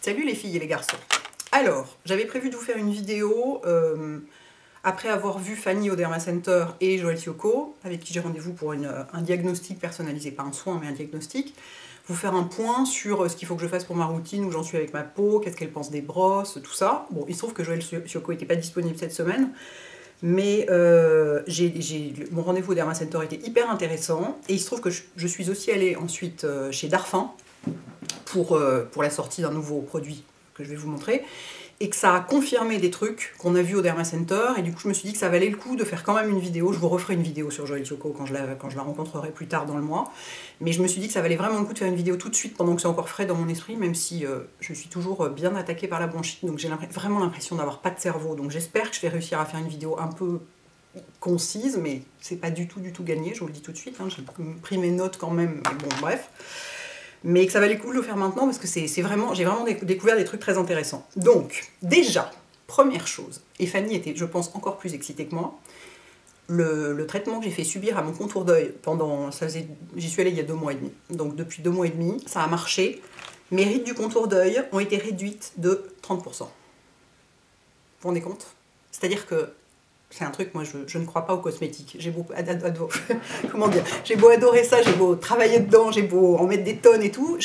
Salut les filles et les garçons. Alors, j'avais prévu de vous faire une vidéo après avoir vu Fanny au Derma Center et Joël Sioko, avec qui j'ai rendez-vous pour un diagnostic personnalisé, pas un soin mais un diagnostic. Vous faire un point sur ce qu'il faut que je fasse pour ma routine, où j'en suis avec ma peau, qu'est-ce qu'elle pense des brosses, tout ça. Bon, il se trouve que Joël Sioko n'était pas disponible cette semaine, mais mon rendez-vous au Derma Center était hyper intéressant, et il se trouve que je suis aussi allée ensuite chez Darphin pour la sortie d'un nouveau produit que je vais vous montrer, et que ça a confirmé des trucs qu'on a vus au Derma Center, et du coup je me suis dit que ça valait le coup de faire quand même une vidéo. Je vous referai une vidéo sur Joël Sioko quand je la rencontrerai plus tard dans le mois, mais je me suis dit que ça valait vraiment le coup de faire une vidéo tout de suite pendant que c'est encore frais dans mon esprit, même si je suis toujours bien attaquée par la bronchite, donc j'ai vraiment l'impression d'avoir pas de cerveau, donc j'espère que je vais réussir à faire une vidéo un peu concise, mais c'est pas du tout gagné, je vous le dis tout de suite, hein. J'ai pris mes notes quand même, mais bon bref. Mais que ça valait le coup de le faire maintenant parce que j'ai vraiment découvert des trucs très intéressants. Donc, déjà, première chose, et Fanny était, je pense, encore plus excitée que moi, le traitement que j'ai fait subir à mon contour d'œil pendant, j'y suis allée il y a 2 mois et demi, donc depuis 2 mois et demi, ça a marché. Mes rides du contour d'œil ont été réduites de 30%. Vous vous rendez compte? C'est-à-dire que c'est un truc, moi je ne crois pas aux cosmétiques. J'ai beau, comment dire, j'ai beau adorer ça, j'ai beau travailler dedans, j'ai beau en mettre des tonnes et tout.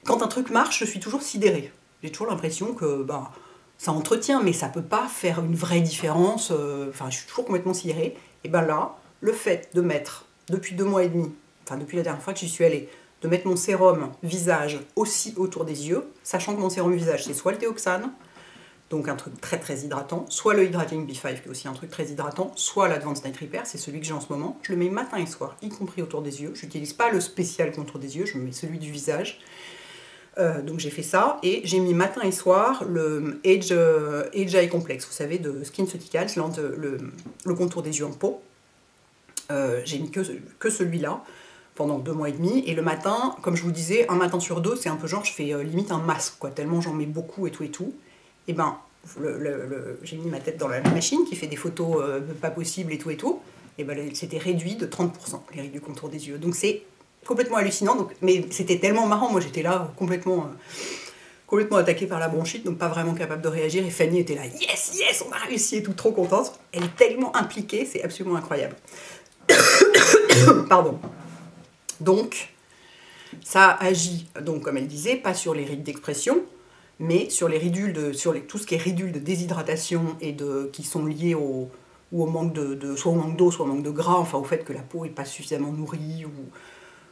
Quand un truc marche, je suis toujours sidérée. J'ai toujours l'impression que ça entretient, mais ça peut pas faire une vraie différence. Enfin, je suis toujours complètement sidérée. Et ben là, le fait de mettre, depuis 2 mois et demi, enfin depuis la dernière fois que j'y suis allée, de mettre mon sérum visage aussi autour des yeux, sachant que mon sérum visage c'est soit le Théoxane, donc un truc très très hydratant, soit le Hydrating B5 qui est aussi un truc très hydratant, soit l'Advanced Night Repair, c'est celui que j'ai en ce moment. Je le mets matin et soir, y compris autour des yeux. Je n'utilise pas le spécial contour des yeux, je mets celui du visage. Donc j'ai fait ça, et j'ai mis matin et soir le Age Eye Complex, vous savez, de SkinCeuticals, le contour des yeux en peau. J'ai mis que celui-là pendant 2 mois et demi, et le matin, comme je vous disais, un matin sur 2, c'est un peu genre, je fais limite un masque, quoi, tellement j'en mets beaucoup et tout. Et ben, j'ai mis ma tête dans la machine qui fait des photos pas possibles et tout, et ben c'était réduit de 30%, les rides du contour des yeux. Donc c'est complètement hallucinant, mais c'était tellement marrant, moi j'étais là complètement attaquée par la bronchite, donc pas vraiment capable de réagir, et Fanny était là, yes, on a réussi et tout, trop contente. Elle est tellement impliquée, c'est absolument incroyable. Pardon. Donc, ça agit, donc comme elle disait, pas sur les rides d'expression, mais sur les ridules, tout ce qui est ridules de déshydratation et qui sont liées au manque soit au manque d'eau, soit au manque de gras, enfin au fait que la peau n'est pas suffisamment nourrie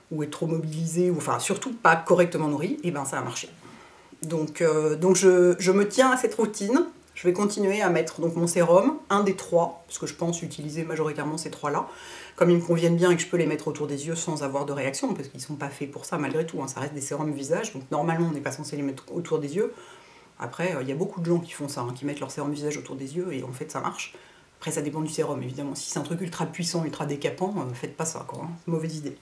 ou est trop mobilisée, ou enfin surtout pas correctement nourrie, et ben ça a marché. Donc je me tiens à cette routine. Je vais continuer à mettre donc mon sérum, un des 3, parce que je pense utiliser majoritairement ces 3-là, comme ils me conviennent bien et que je peux les mettre autour des yeux sans avoir de réaction, parce qu'ils ne sont pas faits pour ça malgré tout, hein, ça reste des sérums visage, donc normalement on n'est pas censé les mettre autour des yeux. Après, il y a beaucoup de gens qui font ça, hein, qui mettent leur sérum visage autour des yeux, et en fait ça marche. Après ça dépend du sérum, évidemment. Si c'est un truc ultra puissant, ultra décapant, faites pas ça, quoi, hein, mauvaise idée.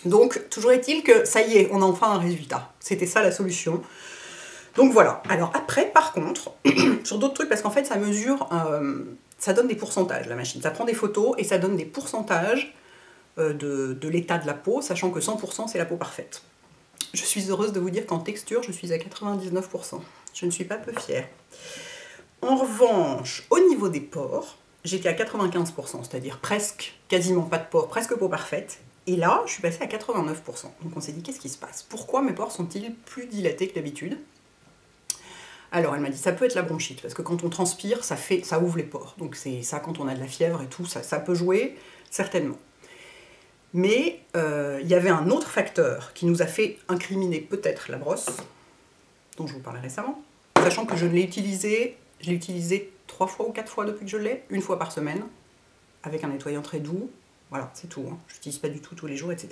Donc, toujours est-il que ça y est, on a enfin un résultat. C'était ça la solution. Donc voilà. Alors après, par contre, sur d'autres trucs, parce qu'en fait, ça mesure, ça donne des pourcentages, la machine. Ça prend des photos et ça donne des pourcentages de l'état de la peau, sachant que 100% c'est la peau parfaite. Je suis heureuse de vous dire qu'en texture, je suis à 99%. Je ne suis pas peu fière. En revanche, au niveau des pores, j'étais à 95%, c'est-à-dire presque, quasiment pas de pores, presque peau parfaite. Et là, je suis passée à 89%. Donc on s'est dit, qu'est-ce qui se passe? Pourquoi mes pores sont-ils plus dilatés que d'habitude? Alors elle m'a dit, ça peut être la bronchite, parce que quand on transpire, ça ouvre les pores. Donc c'est ça, quand on a de la fièvre et tout, ça peut jouer, certainement. Mais il y avait un autre facteur qui nous a fait incriminer peut-être la brosse, dont je vous parlais récemment, sachant que je l'ai utilisé 3 fois ou 4 fois depuis que je l'ai, 1 fois par semaine, avec un nettoyant très doux. Voilà, c'est tout, hein. Je n'utilise pas du tout tous les jours, etc.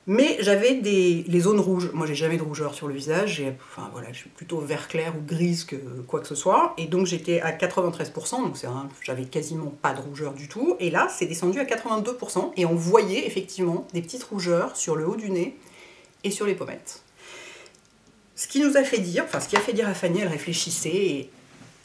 Mais j'avais les zones rouges. Moi, j'ai jamais de rougeur sur le visage. Enfin, voilà, je suis plutôt vert clair ou grise que quoi que ce soit. Et donc, j'étais à 93%. Donc, j'avais quasiment pas de rougeur du tout. Et là, c'est descendu à 82%. Et on voyait effectivement des petites rougeurs sur le haut du nez et sur les pommettes. Ce qui nous a fait dire, enfin, ce qui a fait dire à Fanny, elle réfléchissait et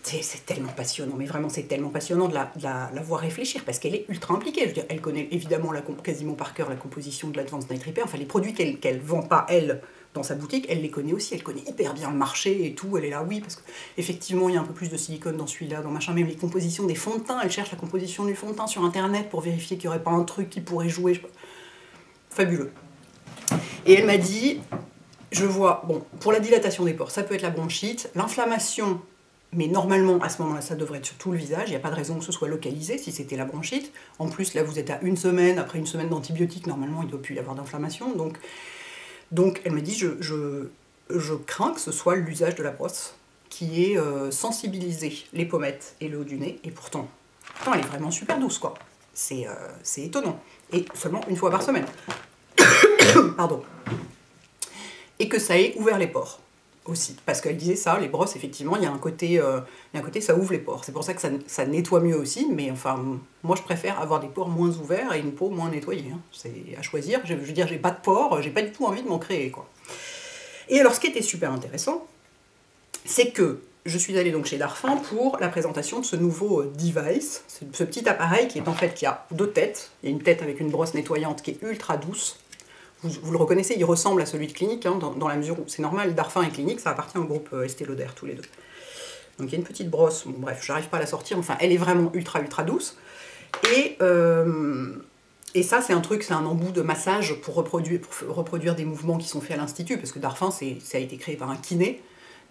c'est tellement passionnant, mais vraiment c'est tellement passionnant de la voir réfléchir, parce qu'elle est ultra impliquée. Je veux dire, elle connaît évidemment quasiment par cœur la composition de l'Advanced Night Repair, enfin les produits qu'elle vend pas, elle, dans sa boutique, elle les connaît aussi, elle connaît hyper bien le marché et tout, elle est là, oui, parce qu'effectivement, il y a un peu plus de silicone dans celui-là, dans machin, même les compositions des fonds de teint, elle cherche la composition du fond de teint sur Internet pour vérifier qu'il n'y aurait pas un truc qui pourrait jouer, je sais pas. Fabuleux. Et elle m'a dit, je vois, bon, pour la dilatation des pores, ça peut être la bronchite, l'inflammation, mais normalement, à ce moment-là, ça devrait être sur tout le visage, il n'y a pas de raison que ce soit localisé si c'était la bronchite. En plus, là, vous êtes à 1 semaine, après 1 semaine d'antibiotiques, normalement, il ne doit plus y avoir d'inflammation. Donc, elle me dit, je crains que ce soit l'usage de la brosse qui ait sensibilisé les pommettes et le haut du nez, et pourtant, elle est vraiment super douce, quoi. C'est étonnant. Et seulement 1 fois par semaine. Pardon. Et que ça ait ouvert les pores aussi. Parce qu'elle disait ça, les brosses, effectivement, il y a un côté, ça ouvre les pores. C'est pour ça que ça nettoie mieux aussi, mais enfin, moi je préfère avoir des pores moins ouverts et une peau moins nettoyée. Hein. C'est à choisir. Je veux dire, j'ai pas de pores, j'ai pas du tout envie de m'en créer, quoi. Et alors, ce qui était super intéressant, c'est que je suis allée donc chez Darphin pour la présentation de ce nouveau device, ce petit appareil qui est en fait, qui a 2 têtes. Il y a une tête avec une brosse nettoyante qui est ultra douce. Vous le reconnaissez, il ressemble à celui de Clinique, hein, dans la mesure où c'est normal, Darphin et Clinique, ça appartient au groupe Estée Lauder, tous les deux. Donc il y a une petite brosse, bon bref, j'arrive pas à la sortir, enfin elle est vraiment ultra douce. Et ça c'est un truc, c'est un embout de massage pour reproduire des mouvements qui sont faits à l'Institut, parce que Darphin, ça a été créé par un kiné,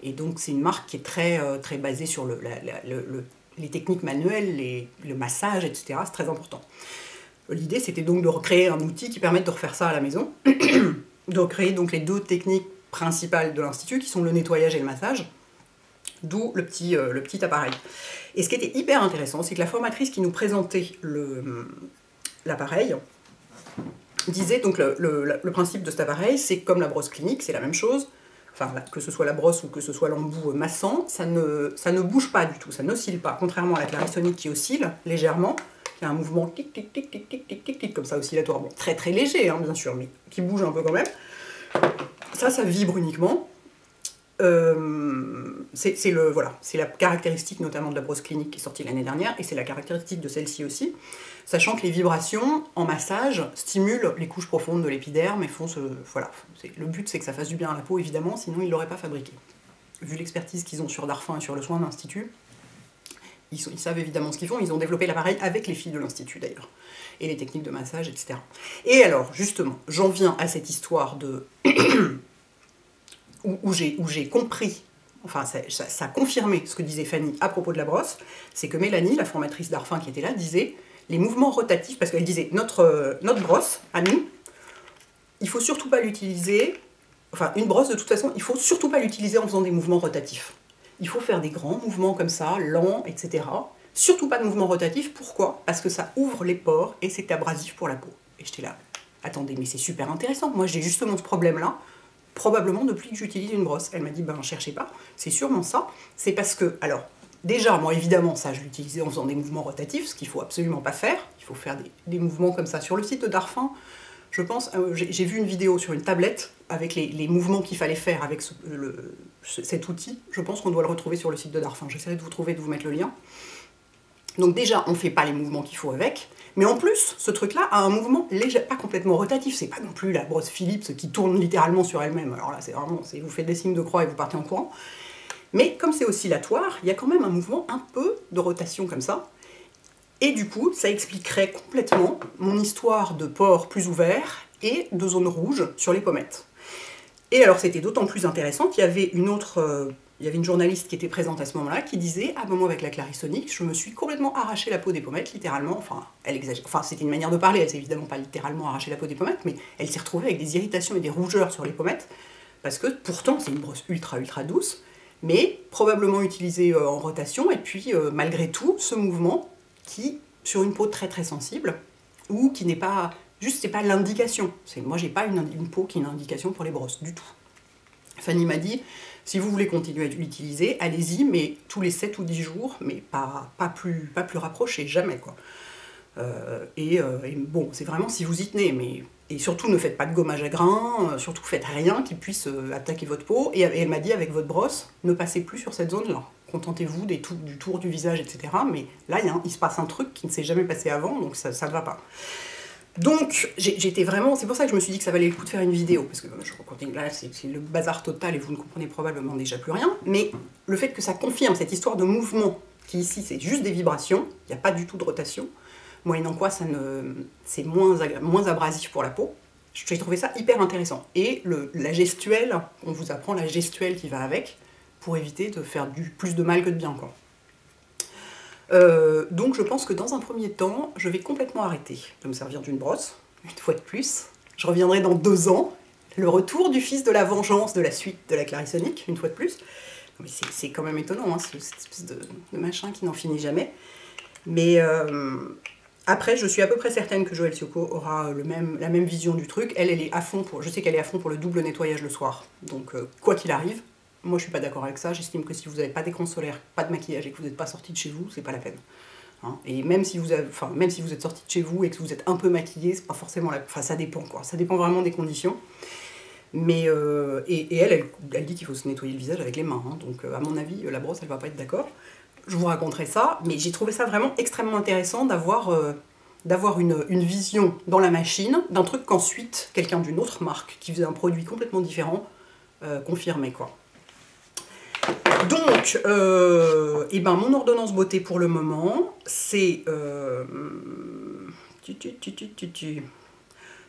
et donc c'est une marque qui est très basée sur les techniques manuelles, le massage, etc. C'est très important. L'idée, c'était donc de recréer un outil qui permette de refaire ça à la maison, de recréer donc les 2 techniques principales de l'Institut, qui sont le nettoyage et le massage, d'où le petit appareil. Et ce qui était hyper intéressant, c'est que la formatrice qui nous présentait l'appareil disait, donc le principe de cet appareil, c'est comme la brosse Clinique, c'est la même chose, enfin, que ce soit la brosse ou que ce soit l'embout massant, ça ne bouge pas du tout, ça n'oscille pas, contrairement à la Clarisonic qui oscille légèrement. Il y a un mouvement tic tic tic tic tic tic tic tic comme ça oscillatoire, bon, très très léger hein, bien sûr, mais qui bouge un peu quand même. Ça vibre uniquement. C'est la caractéristique notamment de la brosse Clinique qui est sortie l'année dernière, et c'est la caractéristique de celle-ci aussi, sachant que les vibrations en massage stimulent les couches profondes de l'épiderme et font voilà. Le but c'est que ça fasse du bien à la peau évidemment, sinon ils ne l'auraient pas fabriqué. Vu l'expertise qu'ils ont sur Darphin et sur le soin d'Institut, ils savent évidemment ce qu'ils font, ils ont développé l'appareil avec les filles de l'Institut d'ailleurs, et les techniques de massage, etc. Et alors, justement, j'en viens à cette histoire de... où j'ai compris, enfin ça a confirmé ce que disait Fanny à propos de la brosse, c'est que Mélanie, la formatrice Darphin qui était là, disait les mouvements rotatifs, parce qu'elle disait notre brosse, à nous, il faut surtout pas l'utiliser, enfin une brosse de toute façon, il faut surtout pas l'utiliser en faisant des mouvements rotatifs. Il faut faire des grands mouvements comme ça, lents, etc. Surtout pas de mouvements rotatifs. Pourquoi? Parce que ça ouvre les pores et c'est abrasif pour la peau. Et j'étais là, attendez, mais c'est super intéressant. Moi, j'ai justement ce problème-là, probablement depuis que j'utilise une brosse. Elle m'a dit, ben, cherchez pas, c'est sûrement ça. C'est parce que, alors, déjà, moi, évidemment, ça, je l'utilisais en faisant des mouvements rotatifs, ce qu'il faut absolument pas faire. Il faut faire des mouvements comme ça. Sur le site de Darphin, je pense, j'ai vu une vidéo sur une tablette avec les mouvements qu'il fallait faire avec cet outil. Je pense qu'on doit le retrouver sur le site de Darphin. J'essaierai de vous mettre le lien. Donc déjà, on ne fait pas les mouvements qu'il faut avec, mais en plus, ce truc-là a un mouvement léger, pas complètement rotatif. C'est pas non plus la brosse Philips qui tourne littéralement sur elle-même. Alors là, c'est vraiment, vous faites des signes de croix et vous partez en courant. Mais comme c'est oscillatoire, il y a quand même un mouvement un peu de rotation comme ça. Et du coup, ça expliquerait complètement mon histoire de pores plus ouverts et de zones rouges sur les pommettes. Et alors, c'était d'autant plus intéressant qu'il y avait une journaliste qui était présente à ce moment-là qui disait « Ah ben moi, avec la Clarisonic, je me suis complètement arraché la peau des pommettes, littéralement. » Enfin, elle exagère. Enfin, c'était une manière de parler, elle s'est évidemment pas littéralement arraché la peau des pommettes, mais elle s'est retrouvée avec des irritations et des rougeurs sur les pommettes, parce que pourtant, c'est une brosse ultra douce, mais probablement utilisée en rotation, et puis malgré tout, ce mouvement qui, sur une peau très sensible, ou qui n'est pas... Juste, c'est pas l'indication. Moi, j'ai pas une peau qui est une indication pour les brosses, du tout. Fanny m'a dit, si vous voulez continuer à l'utiliser, allez-y, mais tous les 7 ou 10 jours, mais pas plus rapprochés, jamais, quoi. Et bon, c'est vraiment si vous y tenez, mais... Et surtout, ne faites pas de gommage à grains, surtout faites rien qui puisse attaquer votre peau. Et elle m'a dit, avec votre brosse, ne passez plus sur cette zone-là. Contentez-vous du tour du visage, etc. Mais là, il se passe un truc qui ne s'est jamais passé avant, donc ça ne va pas. Donc, j'étais vraiment... C'est pour ça que je me suis dit que ça valait le coup de faire une vidéo, parce que je continue, là, c'est le bazar total et vous ne comprenez probablement déjà plus rien, mais le fait que ça confirme cette histoire de mouvement, qui ici, c'est juste des vibrations, il n'y a pas du tout de rotation, moyennant quoi c'est moins abrasif pour la peau. J'ai trouvé ça hyper intéressant. Et la gestuelle, on vous apprend la gestuelle qui va avec, pour éviter de faire plus de mal que de bien, quoi. Donc je pense que dans un premier temps, je vais complètement arrêter de me servir d'une brosse, une fois de plus. Je reviendrai dans 2 ans, le retour du fils de la vengeance de la suite de la Clarisonic, une fois de plus. Mais c'est quand même étonnant, hein, cette espèce de machin qui n'en finit jamais. Mais après, je suis à peu près certaine que Joëlle Siocco aura la même vision du truc. Elle est à fond pour... Je sais qu'elle est à fond pour le double nettoyage le soir. Donc quoi qu'il arrive, moi je suis pas d'accord avec ça. J'estime que si vous n'avez pas d'écran solaire, pas de maquillage et que vous n'êtes pas sorti de chez vous, c'est pas la peine. Hein, et même si vous êtes sorti de chez vous et que vous êtes un peu maquillé, c'est pas forcément Enfin, ça dépend, quoi. Ça dépend vraiment des conditions. Mais elle dit qu'il faut se nettoyer le visage avec les mains. Hein, donc à mon avis, la brosse, elle va pas être d'accord. Je vous raconterai ça, mais j'ai trouvé ça vraiment extrêmement intéressant d'avoir une vision dans la machine d'un truc qu'ensuite quelqu'un d'une autre marque qui faisait un produit complètement différent confirmait, quoi. Donc, mon ordonnance beauté pour le moment, c'est...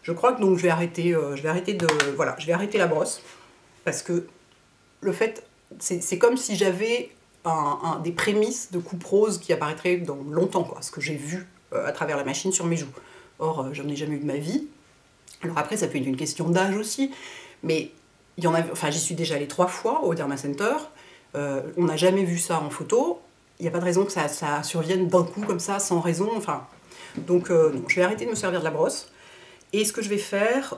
Je crois que donc je vais arrêter la brosse, parce que le fait, c'est comme si j'avais des prémices de coupe rose qui apparaîtraient dans longtemps, quoi, ce que j'ai vu à travers la machine sur mes joues. Or, j'en ai jamais eu de ma vie. Alors après, ça peut être une question d'âge aussi, mais il y en a, enfin, j'y suis déjà allée 3 fois au Derma Center. On n'a jamais vu ça en photo. Il n'y a pas de raison que ça survienne d'un coup comme ça, sans raison. Enfin, donc, non, je vais arrêter de me servir de la brosse. Et ce que je vais faire,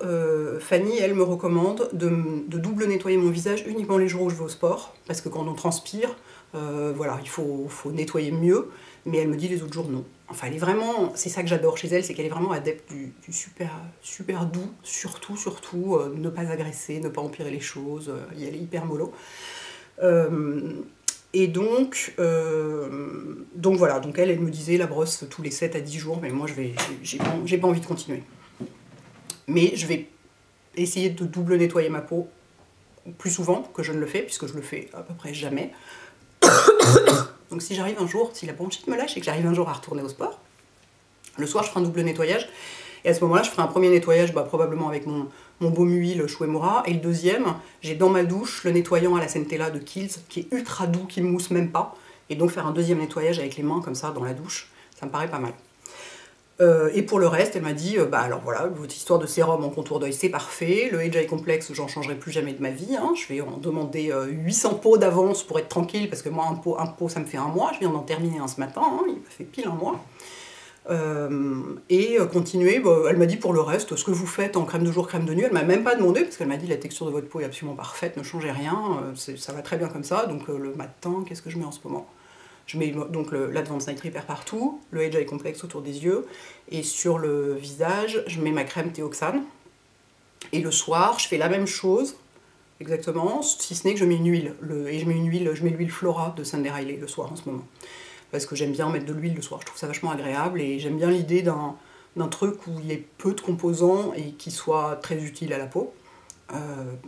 Fanny, elle me recommande de double nettoyer mon visage uniquement les jours où je vais au sport, parce que quand on transpire, voilà, il faut nettoyer mieux, mais elle me dit les autres jours non. Enfin, elle est vraiment, c'est ça que j'adore chez elle, c'est qu'elle est vraiment adepte du super doux, surtout, ne pas agresser, ne pas empirer les choses, elle est hyper mollo. Et donc voilà, donc elle me disait la brosse tous les 7 à 10 jours, mais moi j'ai pas envie de continuer. Mais je vais essayer de double nettoyer ma peau plus souvent que je ne le fais, puisque je le fais à peu près jamais. Donc si j'arrive un jour, si la bronchite me lâche et que j'arrive un jour à retourner au sport, le soir je ferai un double nettoyage, et à ce moment-là je ferai un premier nettoyage probablement avec mon baume huile Shuemura, et le deuxième, j'ai dans ma douche le nettoyant à la Centella de Kiehl's, qui est ultra doux, qui ne mousse même pas, et donc faire un deuxième nettoyage avec les mains comme ça dans la douche, ça me paraît pas mal. Et pour le reste, elle m'a dit, alors voilà, votre histoire de sérum en contour d'œil, c'est parfait. Le Age Eye Complex, j'en changerai plus jamais de ma vie. Hein. Je vais en demander 800 pots d'avance pour être tranquille, parce que moi, un pot, ça me fait 1 mois. Je viens d'en terminer un ce matin, hein, il m'a fait pile 1 mois. Continuer, elle m'a dit pour le reste, ce que vous faites en crème de jour, crème de nuit, elle m'a même pas demandé, parce qu'elle m'a dit la texture de votre peau est absolument parfaite, ne changez rien, ça va très bien comme ça. Donc le matin, qu'est-ce que je mets en ce moment ? Je mets donc l'Advanced Night Repair partout, le Age Eye Complex autour des yeux, et sur le visage, je mets ma crème Théoxane. Et le soir, je fais la même chose, exactement, si ce n'est que je mets une huile. Je mets l'huile Flora de Sunday Riley le soir en ce moment. Parce que j'aime bien mettre de l'huile le soir, je trouve ça vachement agréable, et j'aime bien l'idée d'un truc où il y ait peu de composants et qui soit très utile à la peau.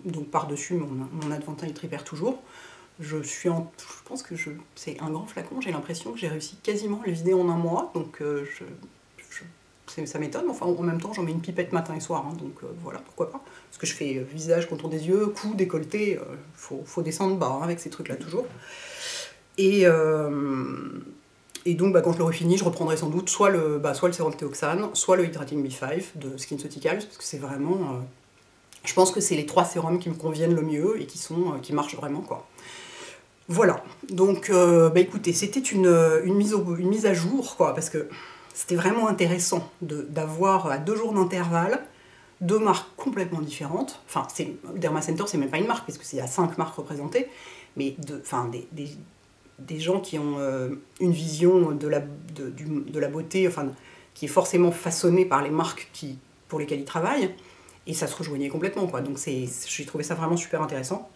Donc par-dessus mon Advanced Night Repair toujours. Je pense que c'est un grand flacon, j'ai l'impression que j'ai réussi quasiment à le vider en 1 mois, donc ça m'étonne, enfin en même temps j'en mets une pipette matin et soir, hein, donc voilà, pourquoi pas. Parce que je fais visage, contour des yeux, cou, décolleté, faut descendre bas hein, avec ces trucs là toujours. Et donc quand je l'aurai fini, je reprendrai sans doute soit le sérum Théoxane, soit le Hydrating B5 de SkinCeuticals, parce que c'est vraiment... je pense que c'est les 3 sérums qui me conviennent le mieux et qui marchent vraiment, quoi. Voilà, donc écoutez, c'était une mise à jour, quoi, parce que c'était vraiment intéressant d'avoir à 2 jours d'intervalle 2 marques complètement différentes. Enfin, Derma Center, c'est même pas une marque, parce qu'il y a 5 marques représentées, mais des gens qui ont une vision de la beauté, enfin, qui est forcément façonnée par les marques pour lesquelles ils travaillent, et ça se rejoignait complètement, quoi. Donc j'ai trouvé ça vraiment super intéressant.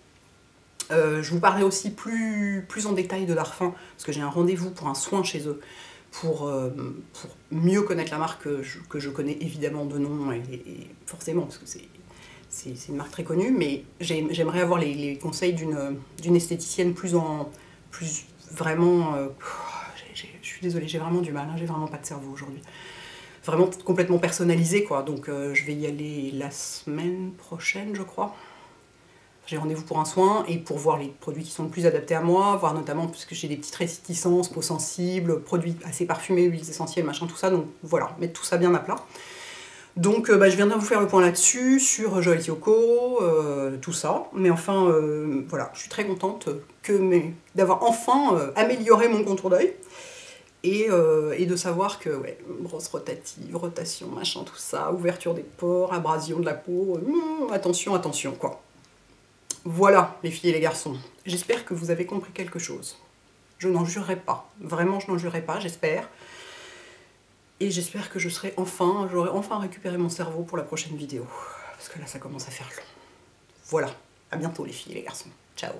Je vous parlerai aussi plus en détail de Darphin, parce que j'ai un rendez-vous pour un soin chez eux, pour mieux connaître la marque que je connais évidemment de nom, et forcément, parce que c'est une marque très connue, mais j'aimerais avoir les conseils d'une esthéticienne plus vraiment... je suis désolée, j'ai vraiment du mal, hein, j'ai vraiment pas de cerveau aujourd'hui. Vraiment complètement personnalisé, quoi. Donc je vais y aller la semaine prochaine, je crois. J'ai rendez-vous pour un soin et pour voir les produits qui sont le plus adaptés à moi, voir notamment parce que j'ai des petites réticences, peau sensible, produits assez parfumés, huiles essentielles, machin, tout ça. Donc voilà, mettre tout ça bien à plat. Donc je viendrai vous faire le point là-dessus, sur Joël Yoko, tout ça. Mais enfin, voilà, je suis très contente d'avoir enfin amélioré mon contour d'œil. Et de savoir que, ouais, brosse rotative, rotation, machin, tout ça, ouverture des pores, abrasion de la peau, attention, attention, quoi. Voilà, les filles et les garçons. J'espère que vous avez compris quelque chose. Je n'en jurerai pas. Vraiment, je n'en jurerai pas, j'espère. Et j'espère que j'aurai enfin récupéré mon cerveau pour la prochaine vidéo. Parce que là, ça commence à faire long. Voilà, à bientôt les filles et les garçons. Ciao.